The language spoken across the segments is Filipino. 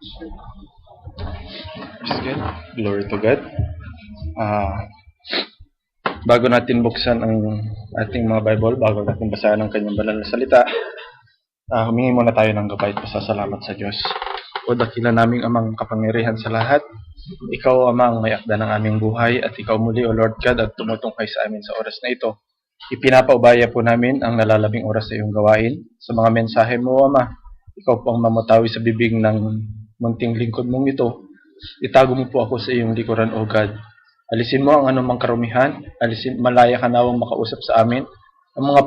Praise God. Glory to God. Bago natin buksan ang ating mga Bible, bago natin basahin ang kanyang banal na salita, humingi muna tayo ng gabay at pasasalamat sa Diyos. O dakila naming amang kapangyarihan sa lahat, ikaw amang may akda ng aming buhay, at ikaw muli, O Lord God, at tumutungkay sa amin sa oras na ito. Ipinapaubaya po namin ang nalalabing oras sa iyong gawain. Sa mga mensahe mo, Ama, ikaw po ang mamutawi sa bibig ng munting lingkod mong ito. Itago mo po ako sa iyong likuran, O God. Alisin mo ang anumang karumihan, malaya ka nawang makausap sa amin. Ang mga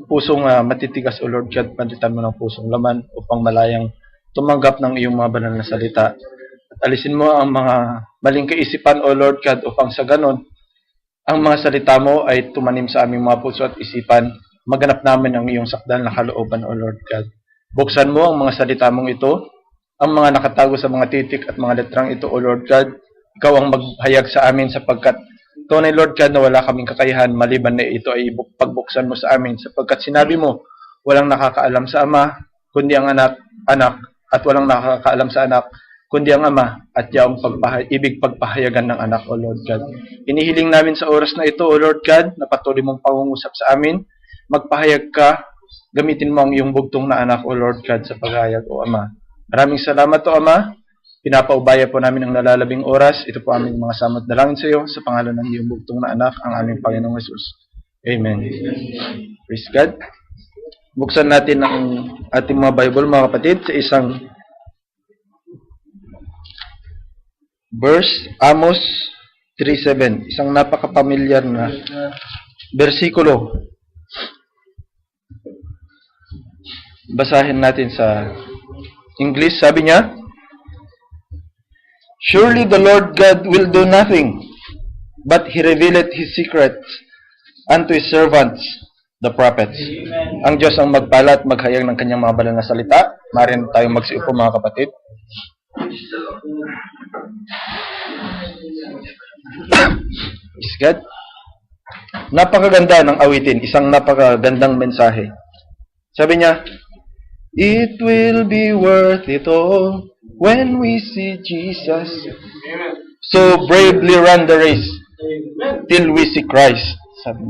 pusong matitigas, O Lord God, panditan mo ng pusong laman upang malayang tumanggap ng iyong mga banal na salita. At alisin mo ang mga maling kaisipan, O Lord God, upang sa ganon, ang mga salita mo ay tumanim sa aming mga puso at isipan. Maganap namin ang iyong sakdal na kalooban, O Lord God. Buksan mo ang mga salita mong ito, ang mga nakatago sa mga titik at mga letrang ito, O Lord God. Ikaw ang maghayag sa amin sapagkat tunay, Lord God, na wala kaming kakayahan maliban na ito ay pagbuksan mo sa amin, sapagkat sinabi mo, walang nakakaalam sa Ama, kundi ang anak, at walang nakakaalam sa anak, kundi ang Ama, at yaong ibig pagpahayagan ng anak, O Lord God. Inihiling namin sa oras na ito, O Lord God, na patuloy mong pangungusap sa amin, magpahayag ka, gamitin mo ang iyong bugtong na anak, O Lord God, sa paghayag, O Ama. Maraming salamat, O Ama. Pinapaubaya po namin ang nalalabing oras. Ito po aming mga samot dalangin sa iyo sa pangalan ng iyong bugtong na anak, ang aming Panginoong Hesus. Amen. Praise God. Buksan natin ang ating mga Bible, mga kapatid, sa isang verse, Amos 3:7. Isang napakapamilyar na bersikulo. Basahin natin sa English. Sabi niya, "Surely the Lord God will do nothing, but He revealeth His secrets unto His servants, the prophets." Amen. Ang Diyos ang magpala at maghayag ng kanyang mga banal na salita. Maaaring tayong magsiupo, mga kapatid. Praise God. Napakaganda ng awitin. Isang napakagandang mensahe. Sabi niya, "It will be worth it all when we see Jesus. So bravely run the race till we see Christ." Sabi.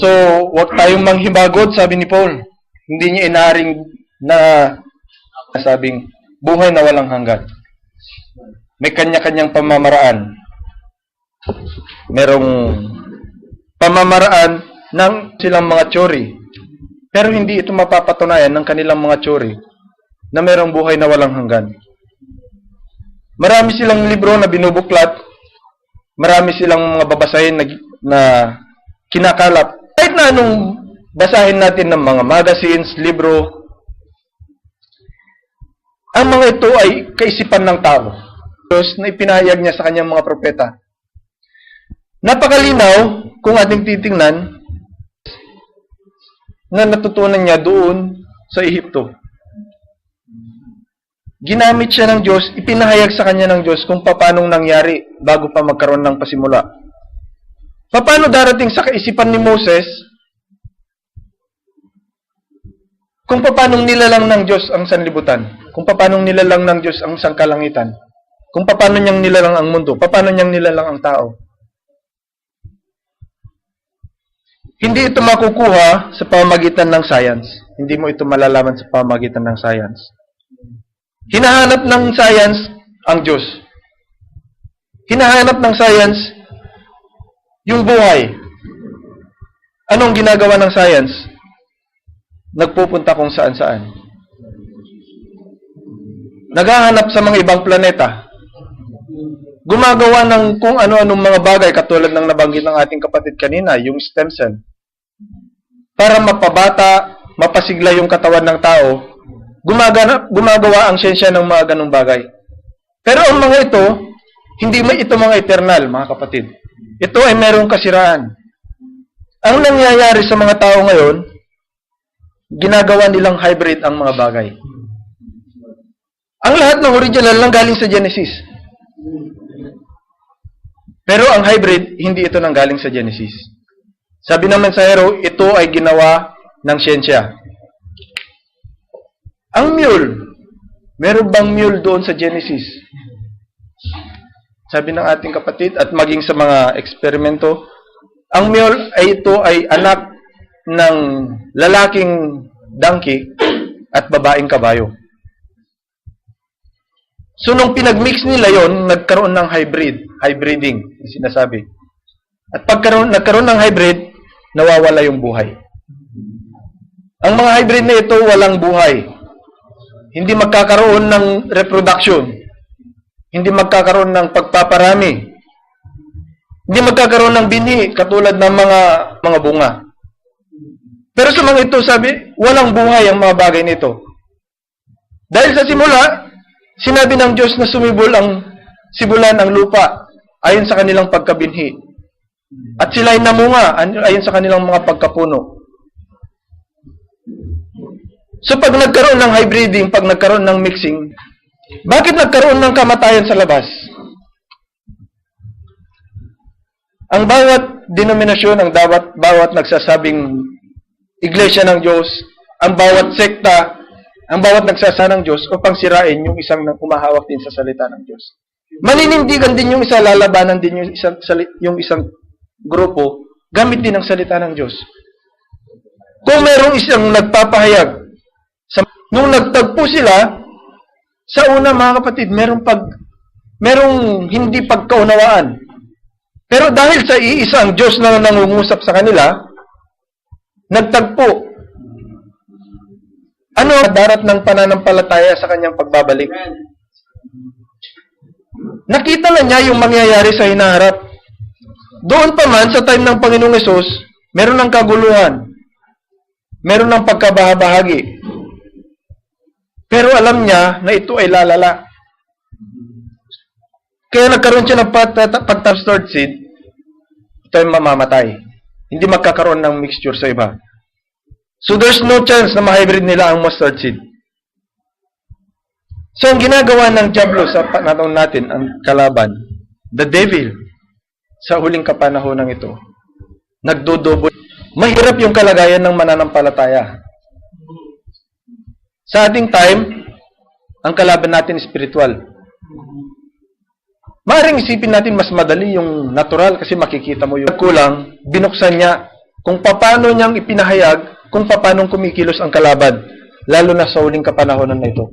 So, huwag tayong manghibagod, sabi ni Paul. Hindi niya inaring na sabing buhay na walang hanggan. May kanya-kanyang pamamaraan. Merong pamamaraan ng silang mga tsuri. Pero hindi ito mapapatunayan ng kanilang mga tsuri na merong buhay na walang hanggan. Marami silang libro na binubuklat. Marami silang mga babasahin na kinakalap. Kahit na anong basahin natin ng mga magazines, libro, ang mga ito ay kaisipan ng tao. Diyos na ipinahayag niya sa kanyang mga propeta. Napakalinaw kung ating titingnan na natutunan niya doon sa Ehipto. Ginamit siya ng Diyos, ipinahayag sa kanya ng Diyos kung paano nangyari bago pa magkaroon ng pasimula. Paano darating sa kaisipan ni Moses kung paano nilalang ng Diyos ang sanlibutan, kung paano nilalang ng Diyos ang sangkalangitan, kung paano niyang nilalang ang mundo, paano niyang nilalang ang tao. Hindi ito makukuha sa pamamagitan ng science. Hindi mo ito malalaman sa pamamagitan ng science. Hinahanap ng science ang Diyos. Hinahanap ng science yung buhay. Anong ginagawa ng science? Nagpupunta kung saan-saan. Naghahanap sa mga ibang planeta. Gumagawa ng kung ano-anong mga bagay katulad ng nabanggit ng ating kapatid kanina, yung stem cell. Para mapabata, mapasigla yung katawan ng tao, gumagawa ang siyensya ng mga ganong bagay. Pero ang mga ito, hindi may ito mga eternal, mga kapatid. Ito ay merong kasiraan. Ang nangyayari sa mga tao ngayon, ginagawa nilang hybrid ang mga bagay. Ang lahat ng original lang galing sa Genesis. Pero ang hybrid, hindi ito nanggaling sa Genesis. Sabi ng mensahero, ito ay ginawa ng siyensya. Ang mule, Meron bang mule doon sa Genesis? Sabi ng ating kapatid at maging sa mga eksperimento, ang mule ay anak ng lalaking donkey at babaeng kabayo. So, nung pinagmix nila yon, nagkaroon ng hybriding, sinasabi. At nagkaroon ng hybrid, nawawala yung buhay. Ang mga hybrid na ito, walang buhay. Hindi magkakaroon ng reproduction. Hindi magkakaroon ng pagpaparami. Hindi magkakaroon ng binhi, katulad ng mga bunga. Pero sa mga ito, sabi, walang buhay ang mga bagay nito. Dahil sa simula, sinabi ng Diyos na sibulan ang lupa ayon sa kanilang pagkabinhi. At sila ay namunga ayon sa kanilang mga pagkapuno. So pag nagkaroon ng hybriding, pag nagkaroon ng mixing, bakit nagkaroon ng kamatayan sa labas? Ang bawat denominasyon, ang bawat nagsasabing iglesia ng Diyos, ang bawat sekta, ang bawat nagsasa ng Diyos upang sirain yung isang umahawak din sa salita ng Diyos. Maninindigan din yung isa, lalabanan din yung isang grupo, gamit din ang salita ng Diyos. Kung merong isang nagpapahayag, nung nagtagpo sila, sa una mga kapatid, merong hindi pagkaunawaan. Pero dahil sa iisang Diyos na nangungusap sa kanila, nagtagpo. Ano ang darat ng pananampalataya sa kanyang pagbabalik? Nakita na niya yung mangyayari sa hinaharap. Doon pa man, sa time ng Panginoong Hesus, meron ng kaguluhan. Meron ng pagkabahabahagi. Pero alam niya na ito ay lalala. Kaya nagkaroon siya ng pag-mustard seed, ito ay mamamatay. Hindi magkakaroon ng mixture sa iba. So there's no chance na ma-hybrid nila ang mustard seed. So ang ginagawa ng Diablo sa panahon natin, ang kalaban, the devil, sa huling kapanahonan ito, nagdodobo. Mahirap yung kalagayan ng mananampalataya. Sa ating time, ang kalaban natin spiritual. Maaaring isipin natin mas madali yung natural kasi makikita mo yung kulang, binuksan niya kung paano niyang ipinahayag, kung paano kumikilos ang kalaban, lalo na sa huling kapanahonan na ito.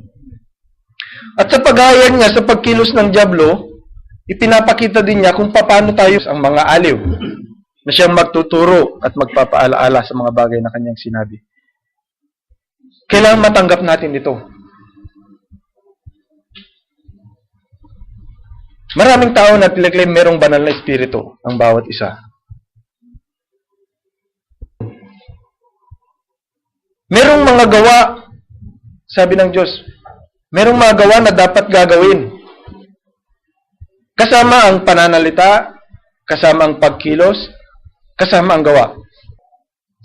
At sa paghahayag niya, sa pagkilos ng Diablo, ipinapakita din niya kung paano tayo ang mga aliw na siyang magtuturo at magpapaalaala sa mga bagay na kanyang sinabi. Kailangan matanggap natin ito. Maraming tao na tiniklaim merong banal na espiritu ang bawat isa. Merong mga gawa, sabi ng Diyos, merong mga gawa na dapat gagawin. Kasama ang pananalita, kasama ang pagkilos, kasama ang gawa.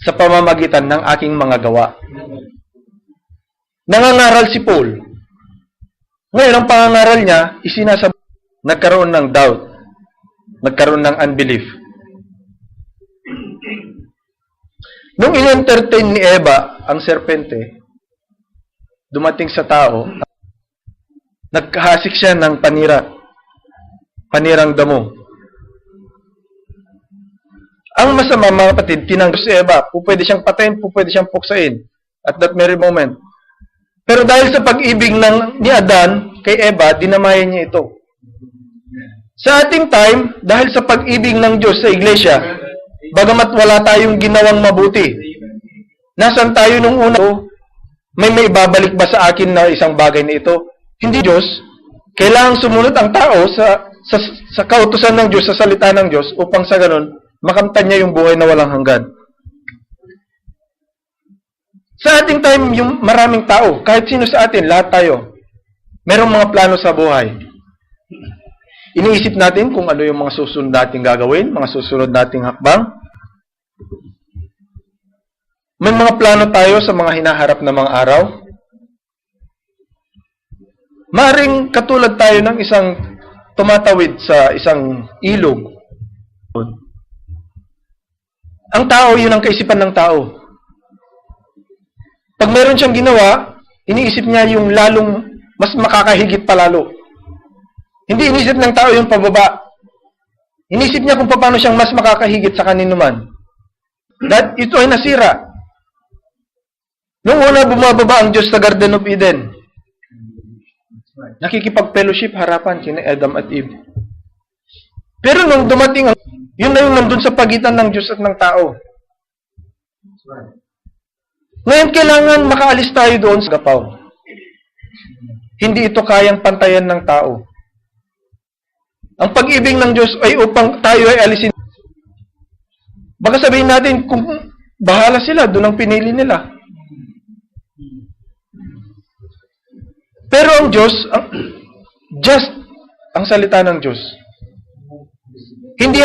Sa pamamagitan ng aking mga gawa. Nangangaral si Paul. Ngayon, ang pangangaral niya, nagkaroon ng doubt. Nagkaroon ng unbelief. Nung in-entertain ni Eva, ang serpente, dumating sa tao, nagkahasik siya ng panirang damo. Ang masama, mga kapatid, tinanggap si Eva, pwede siyang patayin, pwede siyang puksain at that very moment. Pero dahil sa pag-ibig ni Adan kay Eva, dinamayan niya ito. Sa ating time, dahil sa pag-ibig ng Diyos sa iglesia, bagamat wala tayong ginawang mabuti, nasan tayo nung una, may ibabalik ba sa akin na isang bagay na ito? Hindi Diyos. Kailangang sumunod ang tao sa kautusan ng Diyos, sa salita ng Diyos, upang sa ganun, makamtan niya yung buhay na walang hanggan. Sa ating time, yung maraming tao, kahit sino sa atin, lahat tayo, merong mga plano sa buhay. Iniisip natin kung ano yung mga susunod nating gagawin, mga susunod nating hakbang. May mga plano tayo sa mga hinaharap na mga araw. Maaring katulad tayo ng isang tumatawid sa isang ilog. Ang tao, yun ang kaisipan ng tao. Pag meron siyang ginawa, iniisip niya yung lalong mas makakahigit palalo. Hindi inisip ng tao yung pababa. Inisip niya kung paano siyang mas makakahigit sa kanino man. That ito ay nasira. Nung una bumababa ang Diyos sa Garden of Eden, nakikipag-fellowship harapan kina Adam at Eve. Pero nung dumating, yun na yung nandun sa pagitan ng Diyos at ng tao. Ngayon kailangan makaalis tayo doon sa gapaw. Hindi ito kayang pantayan ng tao. Ang pag-ibig ng Diyos ay upang tayo ay alisin. Baka sabihin natin, kung bahala sila, doon ang pinili nila. Pero ang Diyos, just ang salita ng Diyos. Hindi